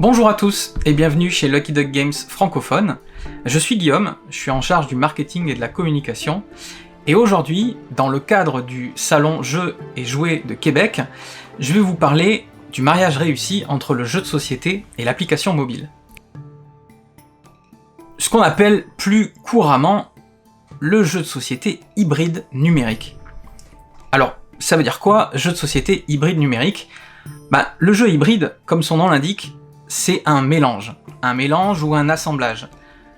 Bonjour à tous et bienvenue chez Lucky Duck Games francophone. Je suis Guillaume, je suis en charge du marketing et de la communication. Et aujourd'hui, dans le cadre du salon Jeux et Jouets de Québec, je vais vous parler du mariage réussi entre le jeu de société et l'application mobile. Ce qu'on appelle plus couramment le jeu de société hybride numérique. Alors, ça veut dire quoi, jeu de société hybride numérique ? Le jeu hybride, comme son nom l'indique, c'est un mélange ou un assemblage.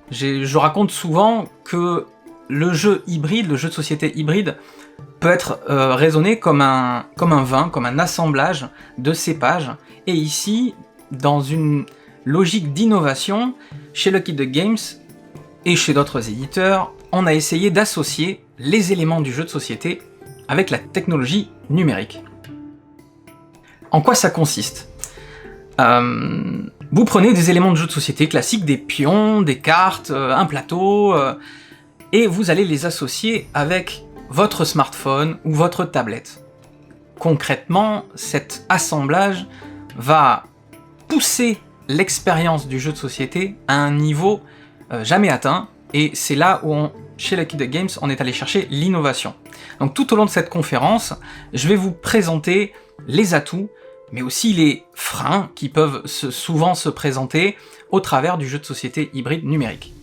Je raconte souvent que le jeu hybride, le jeu de société hybride, peut être raisonné comme un vin, comme un assemblage de cépages. Et ici, dans une logique d'innovation, chez Lucky Duck Games et chez d'autres éditeurs, on a essayé d'associer les éléments du jeu de société avec la technologie numérique. En quoi ça consiste ? Vous prenez des éléments de jeu de société classiques, des pions, des cartes, un plateau, et vous allez les associer avec votre smartphone ou votre tablette. Concrètement, cet assemblage va pousser l'expérience du jeu de société à un niveau jamais atteint, et c'est là où chez Lucky Duck Games, on est allé chercher l'innovation. Donc tout au long de cette conférence, je vais vous présenter les atouts, mais aussi les freins qui peuvent souvent se présenter au travers du jeu de société hybride numérique.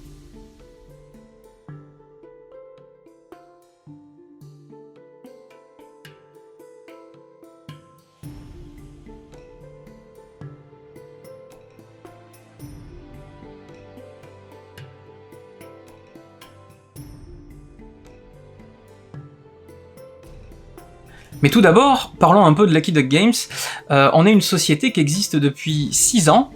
Mais tout d'abord, parlons un peu de Lucky Duck Games. On est une société qui existe depuis 6 ans.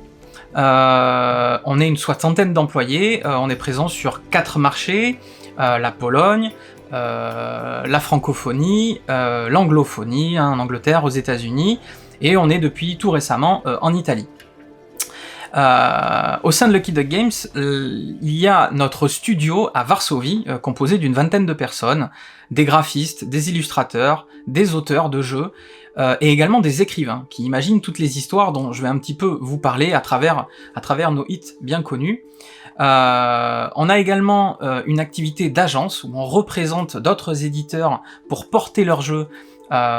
On est une soixantaine d'employés. On est présent sur 4 marchés. La Pologne, la francophonie, l'anglophonie, en Angleterre, aux États-Unis. Et on est depuis tout récemment en Italie. Au sein de Lucky Duck Games, il y a notre studio à Varsovie, composé d'une vingtaine de personnes, des graphistes, des illustrateurs, des auteurs de jeux, et également des écrivains, qui imaginent toutes les histoires dont je vais un petit peu vous parler à travers nos hits bien connus. On a également une activité d'agence, où on représente d'autres éditeurs pour porter leurs jeux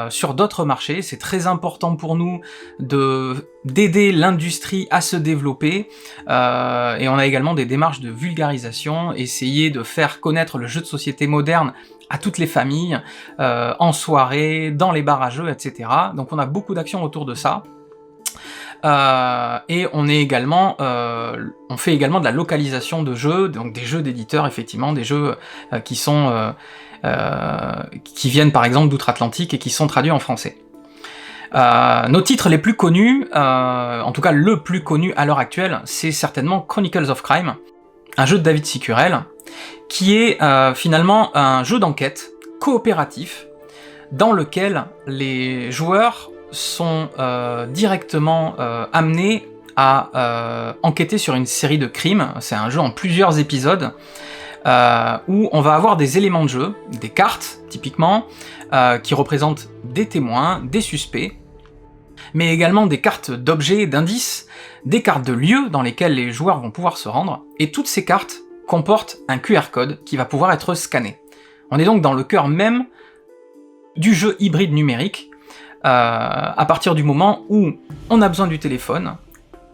sur d'autres marchés. C'est très important pour nous d'aider l'industrie à se développer, et on a également des démarches de vulgarisation, essayer de faire connaître le jeu de société moderne à toutes les familles, en soirée, dans les bars à jeux, etc. Donc on a beaucoup d'actions autour de ça. Et on fait également de la localisation de jeux, donc des jeux d'éditeurs, effectivement, des jeux qui viennent par exemple d'outre-Atlantique et qui sont traduits en français. Nos titres les plus connus, en tout cas le plus connu à l'heure actuelle, c'est certainement Chronicles of Crime, un jeu de David Sicurel, qui est finalement un jeu d'enquête coopératif, dans lequel les joueurs sont directement amenés à enquêter sur une série de crimes. C'est un jeu en plusieurs épisodes, où on va avoir des éléments de jeu, des cartes typiquement, qui représentent des témoins, des suspects, mais également des cartes d'objets, d'indices, des cartes de lieux dans lesquels les joueurs vont pouvoir se rendre, et toutes ces cartes comportent un QR code qui va pouvoir être scanné. On est donc dans le cœur même du jeu hybride numérique, à partir du moment où on a besoin du téléphone,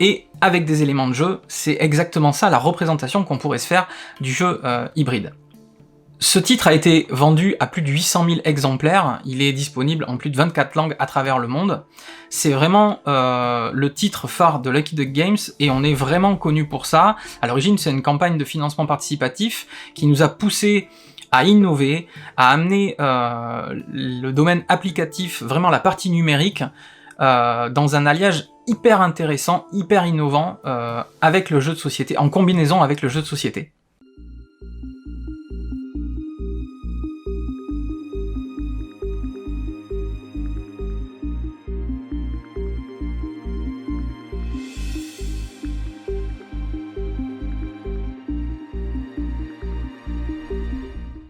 et avec des éléments de jeu, c'est exactement ça la représentation qu'on pourrait se faire du jeu hybride. Ce titre a été vendu à plus de 800 000 exemplaires, il est disponible en plus de 24 langues à travers le monde. C'est vraiment le titre phare de Lucky Duck Games, et on est vraiment connu pour ça. À l'origine, c'est une campagne de financement participatif qui nous a poussé à innover, à amener le domaine applicatif, vraiment la partie numérique, dans un alliage hyper intéressant, hyper innovant, avec le jeu de société, en combinaison avec le jeu de société.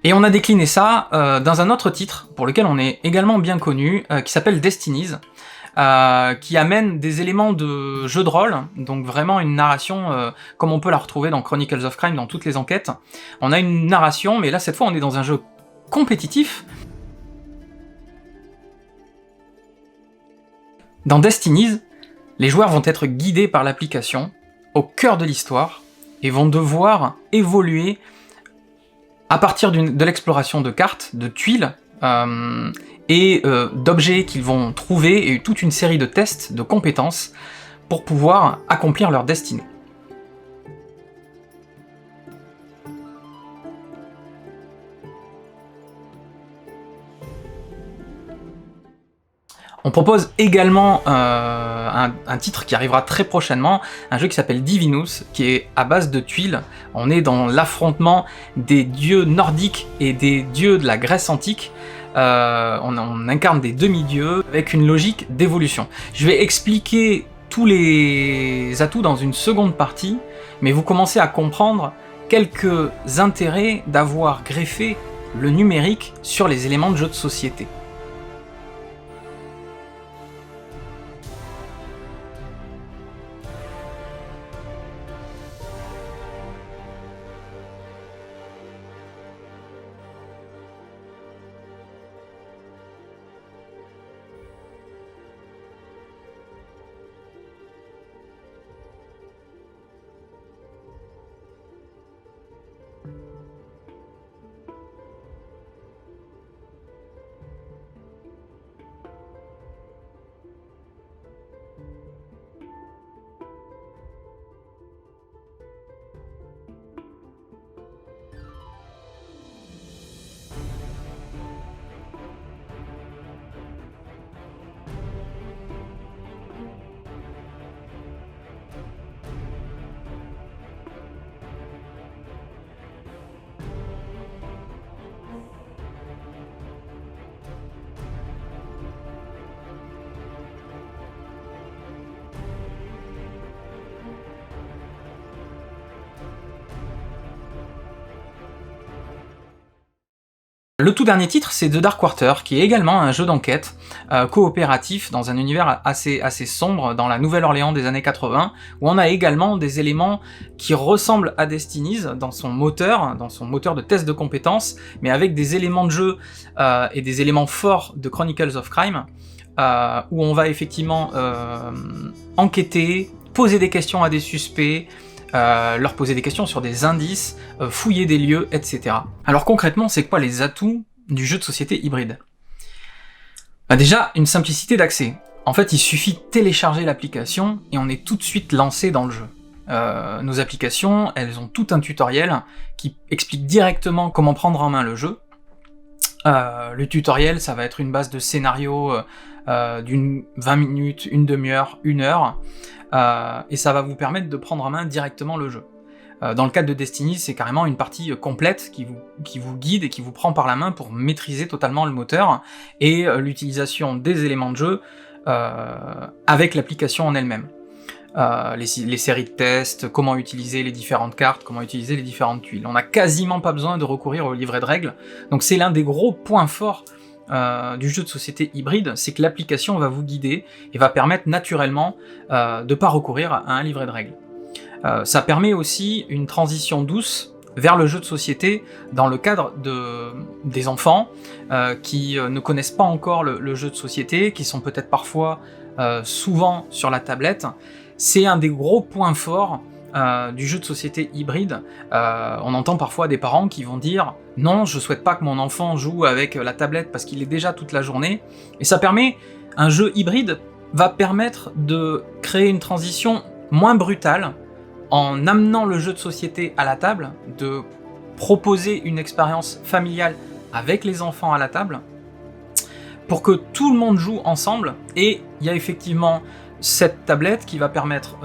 Et on a décliné ça dans un autre titre, pour lequel on est également bien connu, qui s'appelle Destinies, qui amène des éléments de jeu de rôle, donc vraiment une narration comme on peut la retrouver dans Chronicles of Crime, dans toutes les enquêtes. On a une narration, mais là cette fois on est dans un jeu compétitif. Dans Destinies, les joueurs vont être guidés par l'application, au cœur de l'histoire, et vont devoir évoluer à partir de l'exploration de cartes, de tuiles, et d'objets qu'ils vont trouver, et toute une série de tests, de compétences, pour pouvoir accomplir leur destinée. On propose également un titre qui arrivera très prochainement, un jeu qui s'appelle Divinus, qui est à base de tuiles. On est dans l'affrontement des dieux nordiques et des dieux de la Grèce antique. On incarne des demi-dieux avec une logique d'évolution. Je vais expliquer tous les atouts dans une seconde partie, mais vous commencez à comprendre quelques intérêts d'avoir greffé le numérique sur les éléments de jeu de société. Le tout dernier titre, c'est The Dark Quarter, qui est également un jeu d'enquête coopératif dans un univers assez sombre dans la Nouvelle-Orléans des années 80, où on a également des éléments qui ressemblent à Destinies dans son moteur de test de compétences, mais avec des éléments de jeu et des éléments forts de Chronicles of Crime, où on va effectivement enquêter, poser des questions à des suspects, leur poser des questions sur des indices, fouiller des lieux, etc. Alors concrètement, c'est quoi les atouts du jeu de société hybride ? Déjà, une simplicité d'accès. En fait, il suffit de télécharger l'application et on est tout de suite lancé dans le jeu. Nos applications, elles ont tout un tutoriel qui explique directement comment prendre en main le jeu. Le tutoriel, ça va être une base de scénario d'une 20 minutes, une demi-heure, 1 heure, et ça va vous permettre de prendre en main directement le jeu. Dans le cadre de Destiny, c'est carrément une partie complète qui vous guide et qui vous prend par la main pour maîtriser totalement le moteur et l'utilisation des éléments de jeu avec l'application en elle-même. Les séries de tests, comment utiliser les différentes cartes, comment utiliser les différentes tuiles. On n'a quasiment pas besoin de recourir au livret de règles, donc c'est l'un des gros points forts du jeu de société hybride, c'est que l'application va vous guider et va permettre naturellement de ne pas recourir à un livret de règles. Ça permet aussi une transition douce vers le jeu de société dans le cadre des enfants qui ne connaissent pas encore le jeu de société, qui sont peut-être parfois souvent sur la tablette. C'est un des gros points forts du jeu de société hybride. On entend parfois des parents qui vont dire « Non, je souhaite pas que mon enfant joue avec la tablette parce qu'il est déjà toute la journée ». Et ça permet, un jeu hybride va permettre de créer une transition moins brutale en amenant le jeu de société à la table, de proposer une expérience familiale avec les enfants à la table, pour que tout le monde joue ensemble. Et il y a effectivement cette tablette qui va permettre,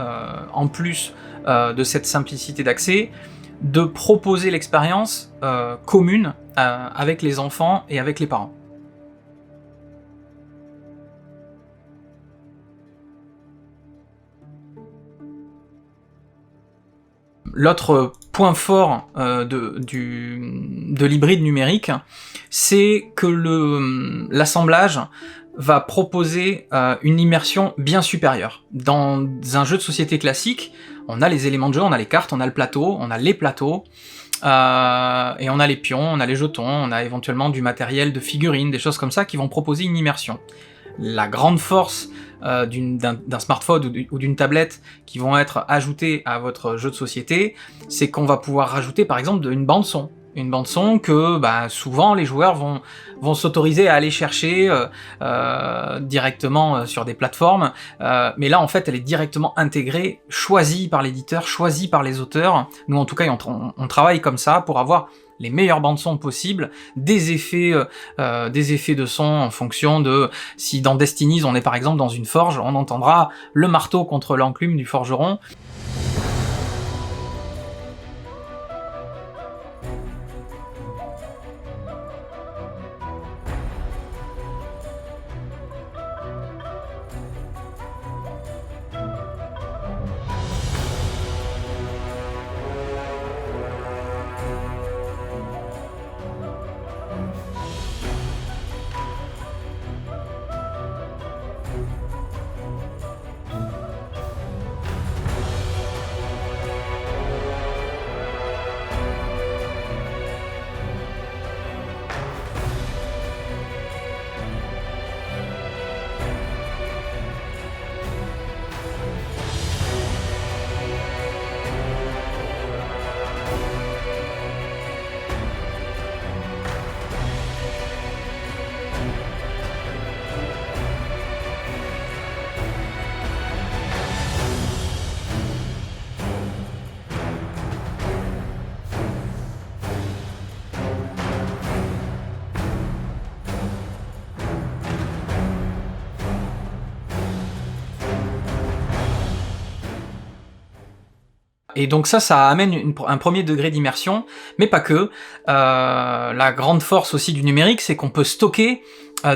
en plus de cette simplicité d'accès, de proposer l'expérience commune avec les enfants et avec les parents. L'autre point fort de l'hybride numérique, c'est que l'assemblage va proposer une immersion bien supérieure. Dans un jeu de société classique, on a les éléments de jeu, on a les cartes, on a le plateau, on a les plateaux, et on a les pions, on a les jetons, on a éventuellement du matériel de figurines, des choses comme ça qui vont proposer une immersion. La grande force d'un smartphone ou d'une tablette qui vont être ajoutées à votre jeu de société, c'est qu'on va pouvoir rajouter par exemple une bande son. Une bande son que souvent les joueurs vont s'autoriser à aller chercher directement sur des plateformes, mais là en fait elle est directement intégrée, choisie par l'éditeur, choisie par les auteurs. Nous en tout cas on travaille comme ça pour avoir les meilleures bandes son possibles, des effets de son en fonction de si dans Destiny on est par exemple dans une forge, on entendra le marteau contre l'enclume du forgeron. Et donc ça amène un premier degré d'immersion, mais pas que. La grande force aussi du numérique, c'est qu'on peut stocker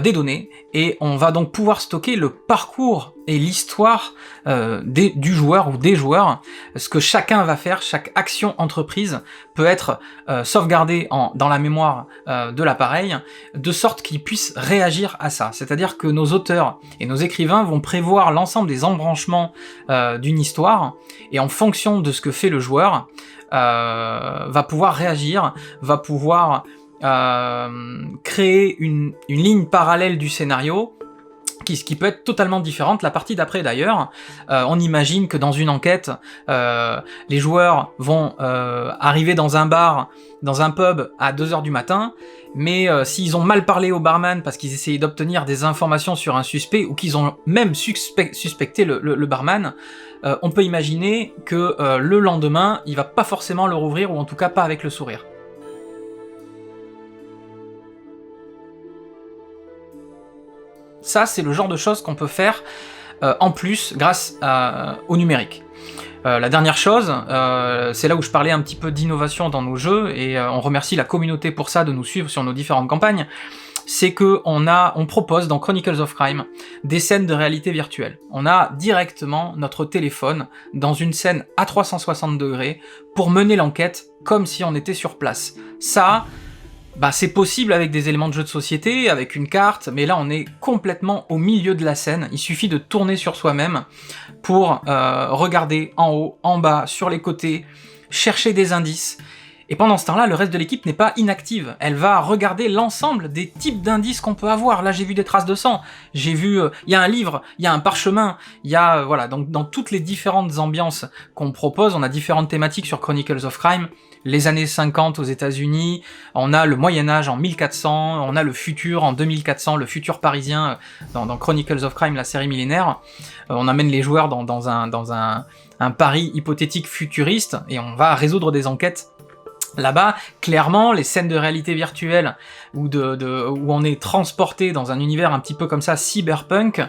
des données, et on va donc pouvoir stocker le parcours et l'histoire du joueur ou des joueurs. Ce que chacun va faire, chaque action entreprise peut être sauvegardée dans la mémoire de l'appareil, de sorte qu'il puisse réagir à ça. C'est-à-dire que nos auteurs et nos écrivains vont prévoir l'ensemble des embranchements d'une histoire, et en fonction de ce que fait le joueur, va pouvoir réagir, va pouvoir créer une ligne parallèle du scénario qui peut être totalement différente. La partie d'après d'ailleurs, on imagine que dans une enquête, les joueurs vont arriver dans un bar, dans un pub à 2h du matin, mais s'ils ont mal parlé au barman parce qu'ils essayaient d'obtenir des informations sur un suspect, ou qu'ils ont même suspecté le barman, on peut imaginer que le lendemain, il va pas forcément le rouvrir, ou en tout cas pas avec le sourire. Ça, c'est le genre de choses qu'on peut faire en plus grâce au numérique. La dernière chose, c'est là où je parlais un petit peu d'innovation dans nos jeux, et on remercie la communauté pour ça, de nous suivre sur nos différentes campagnes, c'est que on propose dans Chronicles of Crime des scènes de réalité virtuelle. On a directement notre téléphone dans une scène à 360 degrés pour mener l'enquête comme si on était sur place. Ça, c'est possible avec des éléments de jeu de société, avec une carte, mais là on est complètement au milieu de la scène. Il suffit de tourner sur soi-même pour regarder en haut, en bas, sur les côtés, chercher des indices. Et pendant ce temps-là, le reste de l'équipe n'est pas inactive. Elle va regarder l'ensemble des types d'indices qu'on peut avoir. Là, j'ai vu des traces de sang, j'ai vu... il y a un livre, il y a un parchemin, il y a... voilà, donc dans toutes les différentes ambiances qu'on propose, on a différentes thématiques sur Chronicles of Crime. Les années 50 aux États-Unis, on a le Moyen-Âge en 1400, on a le futur en 2400, le futur parisien dans Chronicles of Crime, la série millénaire. On amène les joueurs dans un Paris hypothétique futuriste, et on va résoudre des enquêtes. Là-bas, clairement, les scènes de réalité virtuelle où on est transporté dans un univers un petit peu comme ça, cyberpunk,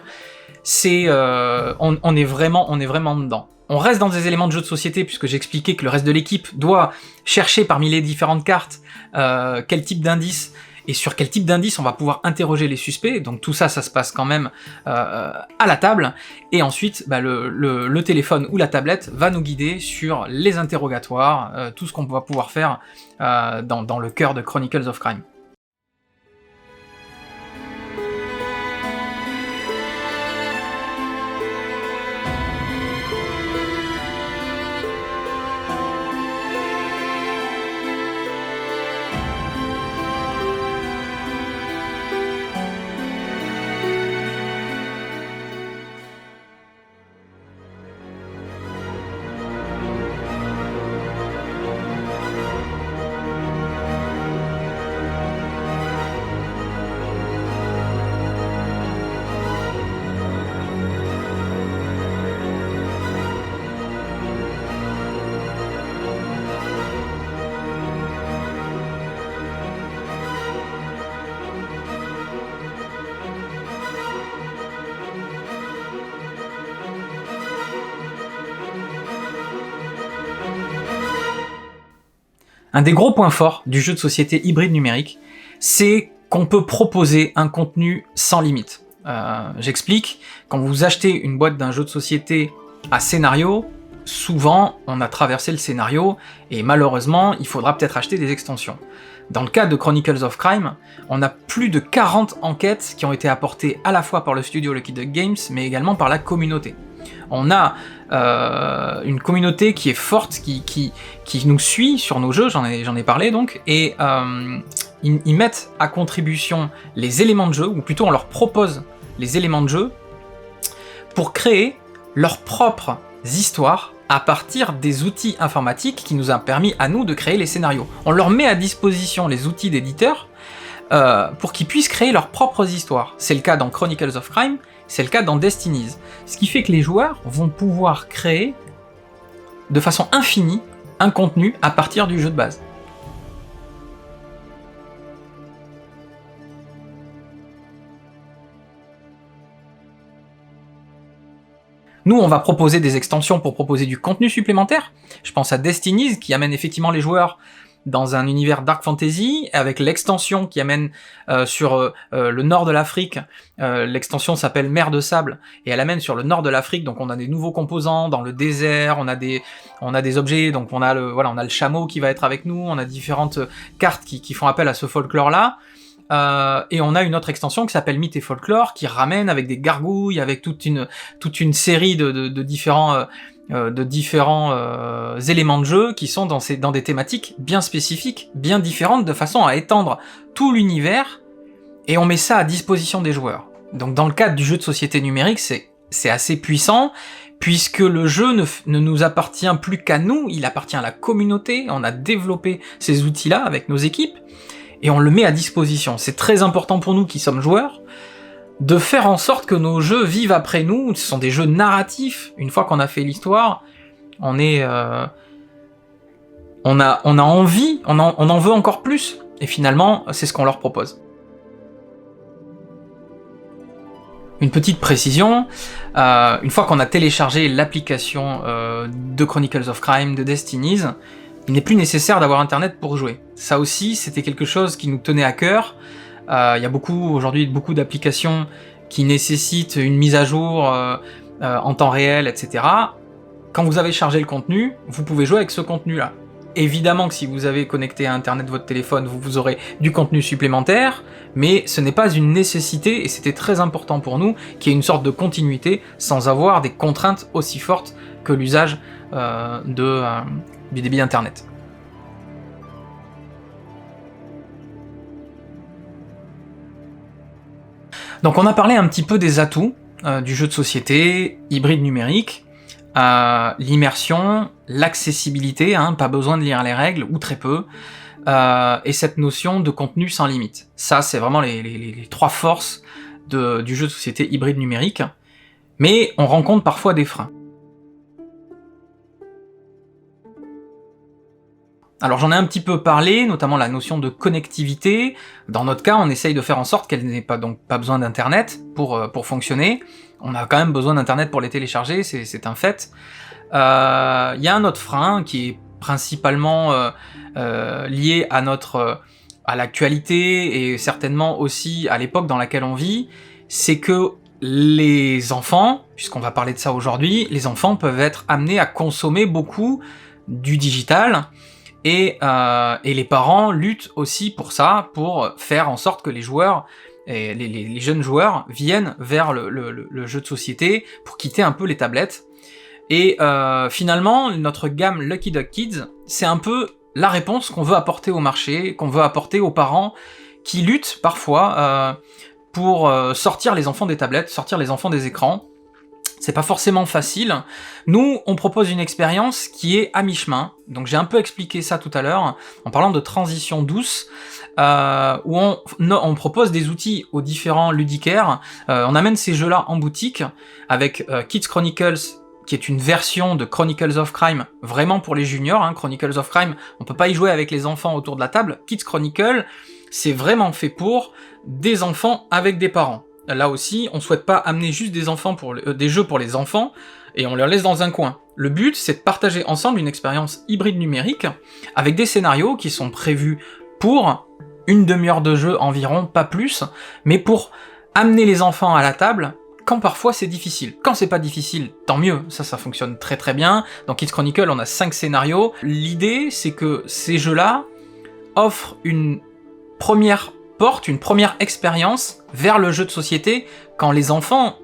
on est vraiment dedans. On reste dans des éléments de jeu de société, puisque j'expliquais que le reste de l'équipe doit chercher parmi les différentes cartes quel type d'indice, et sur quel type d'indice on va pouvoir interroger les suspects. Donc tout ça, ça se passe quand même à la table, et ensuite le téléphone ou la tablette va nous guider sur les interrogatoires, tout ce qu'on va pouvoir faire dans le cœur de Chronicles of Crime. Un des gros points forts du jeu de société hybride numérique, c'est qu'on peut proposer un contenu sans limite. J'explique, quand vous achetez une boîte d'un jeu de société à scénario, souvent on a traversé le scénario et malheureusement il faudra peut-être acheter des extensions. Dans le cas de Chronicles of Crime, on a plus de 40 enquêtes qui ont été apportées à la fois par le studio Lucky Duck Games mais également par la communauté. On a une communauté qui est forte, qui nous suit sur nos jeux, j'en ai parlé donc, et ils mettent à contribution les éléments de jeu, ou plutôt on leur propose les éléments de jeu pour créer leurs propres histoires à partir des outils informatiques qui nous ont permis à nous de créer les scénarios. On leur met à disposition les outils d'éditeurs pour qu'ils puissent créer leurs propres histoires. C'est le cas dans Chronicles of Crime, c'est le cas dans Destinies. Ce qui fait que les joueurs vont pouvoir créer de façon infinie un contenu à partir du jeu de base. Nous, on va proposer des extensions pour proposer du contenu supplémentaire. Je pense à Destinies, qui amène effectivement les joueurs dans un univers dark fantasy, avec l'extension qui amène sur le nord de l'Afrique. L'extension s'appelle Mer de Sable, et elle amène sur le nord de l'Afrique, donc on a des nouveaux composants dans le désert, on a des objets, donc on a le chameau qui va être avec nous, on a différentes cartes qui font appel à ce folklore-là. Et on a une autre extension qui s'appelle Mythes et Folklore, qui ramène avec des gargouilles, avec toute une série de différents éléments de jeu qui sont dans des thématiques bien spécifiques, bien différentes, de façon à étendre tout l'univers, et on met ça à disposition des joueurs. Donc dans le cadre du jeu de société numérique, c'est assez puissant, puisque le jeu ne nous appartient plus qu'à nous, il appartient à la communauté, on a développé ces outils-là avec nos équipes, et on le met à disposition. C'est très important pour nous qui sommes joueurs, de faire en sorte que nos jeux vivent après nous. Ce sont des jeux narratifs. Une fois qu'on a fait l'histoire, on a envie, on en veut encore plus. Et finalement, c'est ce qu'on leur propose. Une petite précision, une fois qu'on a téléchargé l'application de Chronicles of Crime, de Destinies, il n'est plus nécessaire d'avoir internet pour jouer. Ça aussi, c'était quelque chose qui nous tenait à cœur. Il y a aujourd'hui beaucoup d'applications qui nécessitent une mise à jour en temps réel, etc. Quand vous avez chargé le contenu, vous pouvez jouer avec ce contenu-là. Évidemment que si vous avez connecté à internet votre téléphone, vous aurez du contenu supplémentaire, mais ce n'est pas une nécessité, et c'était très important pour nous qu'il y ait une sorte de continuité sans avoir des contraintes aussi fortes que l'usage du débit internet. Donc on a parlé un petit peu des atouts du jeu de société, hybride numérique, l'immersion, l'accessibilité, pas besoin de lire les règles, ou très peu, et cette notion de contenu sans limite. Ça, c'est vraiment les trois forces du jeu de société hybride numérique, mais on rencontre parfois des freins. Alors j'en ai un petit peu parlé, notamment la notion de connectivité. Dans notre cas, on essaye de faire en sorte qu'elle n'ait pas besoin d'internet pour fonctionner. On a quand même besoin d'internet pour les télécharger, c'est un fait. Il y a un autre frein qui est principalement lié à l'actualité et certainement aussi à l'époque dans laquelle on vit, c'est que les enfants, puisqu'on va parler de ça aujourd'hui, les enfants peuvent être amenés à consommer beaucoup du digital. Et les parents luttent aussi pour ça, pour faire en sorte que les joueurs, et les jeunes joueurs, viennent vers le jeu de société pour quitter un peu les tablettes. Et finalement, notre gamme Lucky Duck Kids, c'est un peu la réponse qu'on veut apporter au marché, qu'on veut apporter aux parents qui luttent parfois pour sortir les enfants des tablettes, sortir les enfants des écrans. C'est pas forcément facile. Nous, on propose une expérience qui est à mi-chemin. Donc j'ai un peu expliqué ça tout à l'heure, en parlant de transition douce, où on propose des outils aux différents ludicaires. On amène ces jeux-là en boutique, avec Kids Chronicles, qui est une version de Chronicles of Crime, vraiment pour les juniors. Chronicles of Crime, on peut pas y jouer avec les enfants autour de la table. Kids Chronicle, c'est vraiment fait pour des enfants avec des parents. Là aussi, on souhaite pas amener juste des jeux pour les enfants, et on les laisse dans un coin. Le but, c'est de partager ensemble une expérience hybride numérique, avec des scénarios qui sont prévus pour une demi-heure de jeu environ, pas plus, mais pour amener les enfants à la table, quand parfois c'est difficile. Quand c'est pas difficile, tant mieux, ça fonctionne très très bien. Dans Kids Chronicle, on a 5 scénarios. L'idée, c'est que ces jeux-là offrent une première porte, une première expérience vers le jeu de société, quand les enfants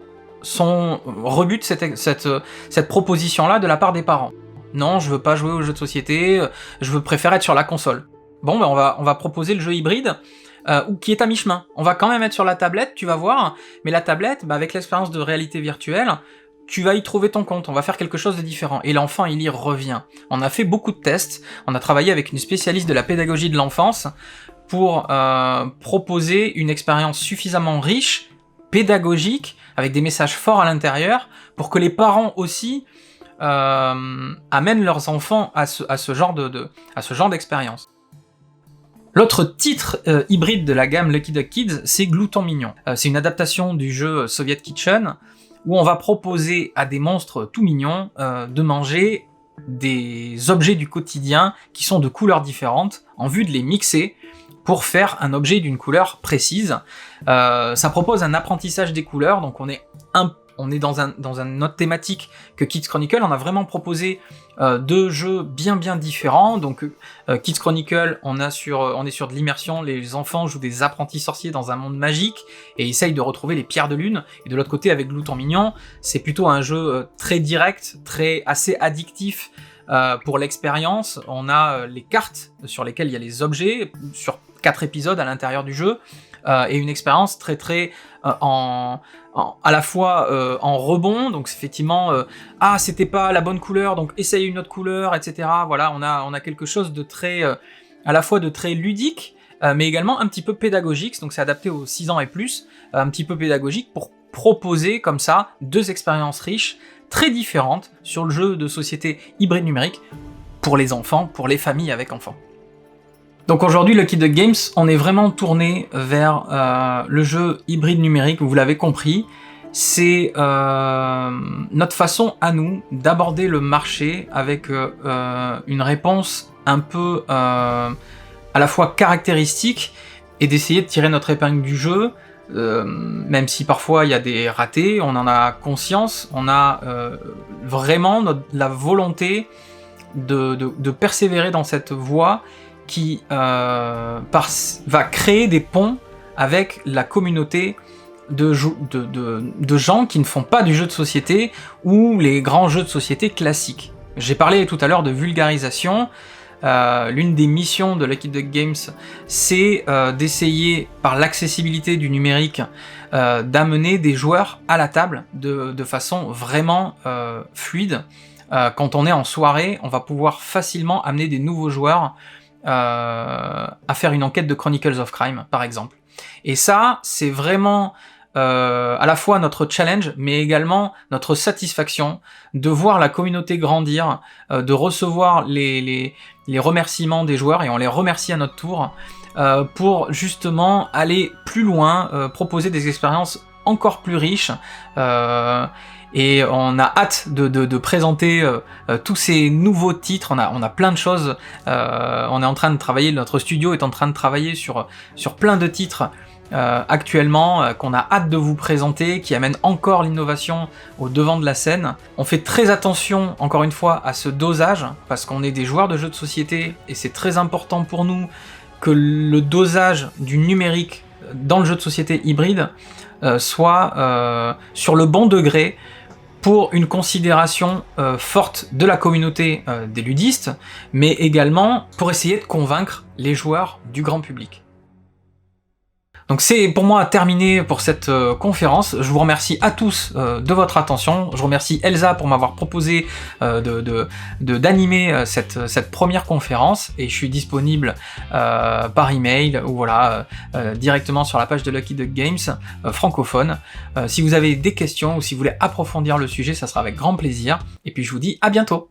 rebutent cette proposition-là de la part des parents. Non, je veux pas jouer aux jeux de société, je préfère être sur la console. Bon, ben on va proposer le jeu hybride, qui est à mi-chemin. On va quand même être sur la tablette, tu vas voir, mais la tablette, avec l'expérience de réalité virtuelle, tu vas y trouver ton compte, on va faire quelque chose de différent. Et l'enfant, il y revient. On a fait beaucoup de tests, on a travaillé avec une spécialiste de la pédagogie de l'enfance pour proposer une expérience suffisamment riche, pédagogique, avec des messages forts à l'intérieur, pour que les parents aussi amènent leurs enfants à ce genre d'expérience. L'autre titre hybride de la gamme Lucky Duck Kids, c'est Glouton Mignon. C'est une adaptation du jeu Soviet Kitchen, où on va proposer à des monstres tout mignons de manger des objets du quotidien qui sont de couleurs différentes, en vue de les mixer pour faire un objet d'une couleur précise. Ça propose un apprentissage des couleurs, donc on est dans une autre thématique que Kids Chronicle. On a vraiment proposé 2 jeux bien différents. Donc Kids Chronicle, on est sur de l'immersion, les enfants jouent des apprentis sorciers dans un monde magique et essayent de retrouver les pierres de lune. Et de l'autre côté, avec Glouton Mignon, c'est plutôt un jeu très direct, assez addictif pour l'expérience. On a les cartes sur lesquelles il y a les objets, sur 4 épisodes à l'intérieur du jeu, et une expérience très à la fois en rebond, donc effectivement c'était pas la bonne couleur, donc essaye une autre couleur, etc. Voilà, on a quelque chose de très à la fois de très ludique, mais également un petit peu pédagogique, donc c'est adapté aux 6 ans et plus, un petit peu pédagogique pour proposer comme ça 2 expériences riches, très différentes sur le jeu de société hybride numérique pour les enfants, pour les familles avec enfants. Donc aujourd'hui, Lucky Duck Games, on est vraiment tourné vers le jeu hybride numérique, vous l'avez compris. C'est notre façon à nous d'aborder le marché avec une réponse un peu à la fois caractéristique et d'essayer de tirer notre épingle du jeu, même si parfois il y a des ratés, on en a conscience, on a vraiment la volonté de persévérer dans cette voie qui va créer des ponts avec la communauté de gens qui ne font pas du jeu de société ou les grands jeux de société classiques. J'ai parlé tout à l'heure de vulgarisation. L'une des missions de Lucky Duck Games, c'est d'essayer, par l'accessibilité du numérique, d'amener des joueurs à la table de façon vraiment fluide. Quand on est en soirée, on va pouvoir facilement amener des nouveaux joueurs à faire une enquête de Chronicles of Crime, par exemple. Et ça, c'est vraiment à la fois notre challenge, mais également notre satisfaction de voir la communauté grandir, de recevoir les remerciements des joueurs, et on les remercie à notre tour, pour justement aller plus loin, proposer des expériences encore plus riches, et on a hâte de présenter tous ces nouveaux titres. On a plein de choses, on est en train de travailler, notre studio est en train de travailler sur plein de titres actuellement, qu'on a hâte de vous présenter, qui amènent encore l'innovation au devant de la scène. On fait très attention, encore une fois, à ce dosage, parce qu'on est des joueurs de jeux de société, et c'est très important pour nous que le dosage du numérique dans le jeu de société hybride soit sur le bon degré, pour une considération forte de la communauté des ludistes, mais également pour essayer de convaincre les joueurs du grand public. Donc c'est pour moi terminé pour cette conférence. Je vous remercie à tous de votre attention. Je remercie Elsa pour m'avoir proposé d'animer cette première conférence, et je suis disponible par email ou voilà directement sur la page de Lucky Duck Games francophone. Si vous avez des questions ou si vous voulez approfondir le sujet, ça sera avec grand plaisir. Et puis je vous dis à bientôt.